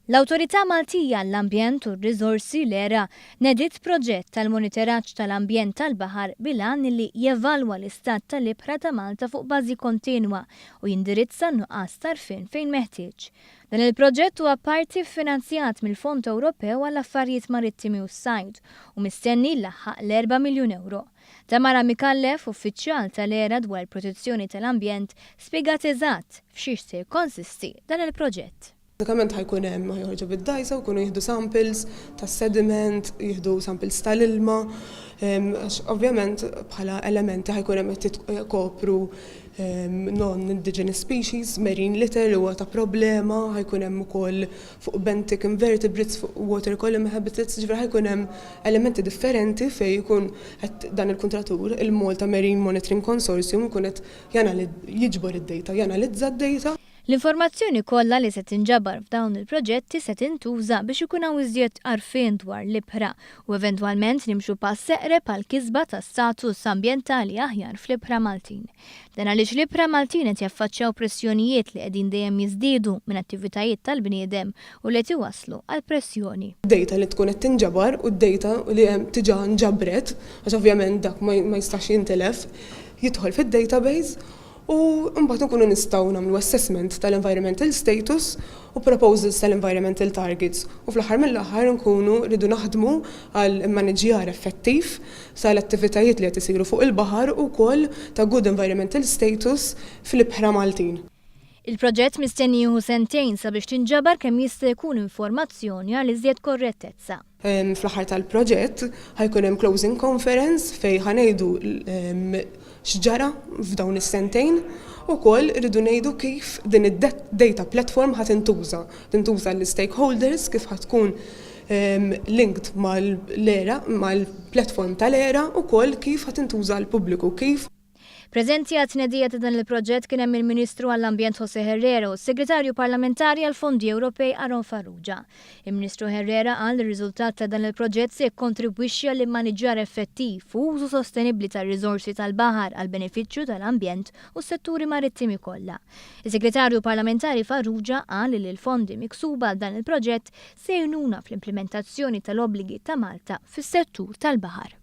L-Awtorità Maltija għall-Ambjent u r-Riżorsi l-era neddiet proġett tal-Moniteraġġ tal-Ambjent tal-baħar bil-għan li jevalwa l-istat tal-ibħra ta' Malta fuq bażi kontinwa u jindirizza nuqqas tarfien fejn meħtieġ. Dan il-proġett huwa parti finanzjat mill-Fond Ewropew għall-Affarijiet Marittimi u s-Sajd u mistenni laħħaq l-4 miljun euro. Tamara Mikallef, uffiċjal tal-era dwar protezzjoni tal-ambjent, spjegat eżatt f'xiex se jikkonsisti dan il-proġett. Bażikament ħajkun hemm joħorġu bid-dajsa u jkunu jieħdu samples tas-sediment, jieħdu samples tal-ilma, ovvjament bħala elementi ħajkun hemm qed kopru non-indigenous species, marine litter huwa ta' problema, ħajkun hemm ukoll fuq benthic invertebrates, fuq water column habitats, ġifieri ħajkun hemm elementi differenti fejn jkun dan il-kuntratur, il-Malta Marine Monitoring Consortium ikun qed jiġbor id-data, janalizza d-data. L-informazzjoni kollha li se tinġabar f'dawn il-proġetti se tintuża biex ikun hawn iżjed għarfien dwar l-ibħra u eventwalment nimxu pass seqreb għal kisba ta' status ambjentali aħjar fl-ibħra Maltin. Dan għaliex l-ibħra Maltin qed jaffaċċjaw pressjonijiet li qegħdin dejjem jiżdiedu minn attivitajiet tal-bniedem u li qed iwasslu għal pressjoni. Data li tkun qed tinġabar u d-data li hemm diġà nġabret, għax ovvjament dak ma jistax jintelef, jidħol fid-database. U mbagħad nkunu nistgħu nagħmlu assessment tal-environmental status u proposals tal-environmental targets. U fl-aħħar mill-aħħar nkunu rridu naħdmu għal maniġjar effettiv tal-attivitajiet li qed isiru fuq il-baħar u wkoll ta' good environmental status fil-ibħra Maltin. Il-proġett mistenni jieħu sentejn sabiex tinġabar kemm jista' jkun informazzjoni għal iżjed korrettezza. Fl-aħħar tal-proġett ħajkun hemm closing conference fejn ħanejdu x'ġara f'dawn is-sentejn u wkoll irridu ngħidu kif din id-data platform ħadd tintuża l-stakeholders kif ħadd tkun linked mal-era, mal-platform tal-era u wkoll kif ħadd tintuża l-pubbliku kif. Preżenti għat neddiet dan il-proġett kien hemm il-Ministru għall-Ambjent José Herrera u s-Segretarju Parlamentari għall-Fondi Ewropej Aron Farrugia. Il-Ministru Herrera qal ir-riżultat ta' dan il-proġett se jikkontribwixxi għall immaniġġjar effettiv u użu sostenibbli tar-riżorsi tal-baħar għal benefiċċju tal-ambjent u s-setturi marittimi kollha. Is-Segretarju Parlamentari Farrugia qal li l-fondi miksuba għal dan il-proġett se jgħinuna fl-implementazzjoni tal-obbligi ta' Malta fis-settur tal-baħar.